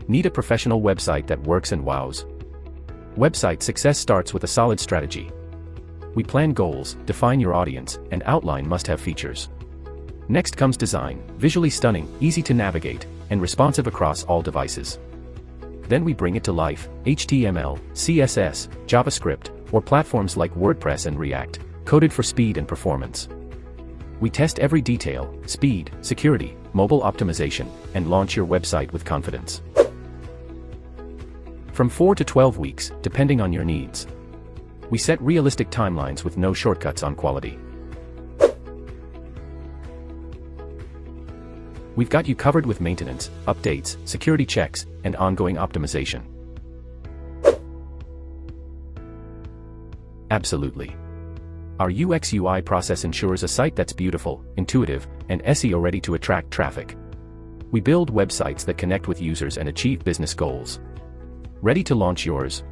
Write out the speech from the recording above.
Need a professional website that works and wows? Website success starts with a solid strategy. We plan goals, define your audience, and outline must-have features. Next comes design, visually stunning, easy to navigate, and responsive across all devices. Then we bring it to life, HTML, CSS, JavaScript, or platforms like WordPress and React, coded for speed and performance. We test every detail, speed, security, mobile optimization, and launch your website with confidence. From 4 to 12 weeks, depending on your needs. We set realistic timelines with no shortcuts on quality. We've got you covered with maintenance, updates, security checks, and ongoing optimization. Absolutely. Our UX/UI process ensures a site that's beautiful, intuitive, and SEO ready to attract traffic. We build websites that connect with users and achieve business goals. Ready to launch yours?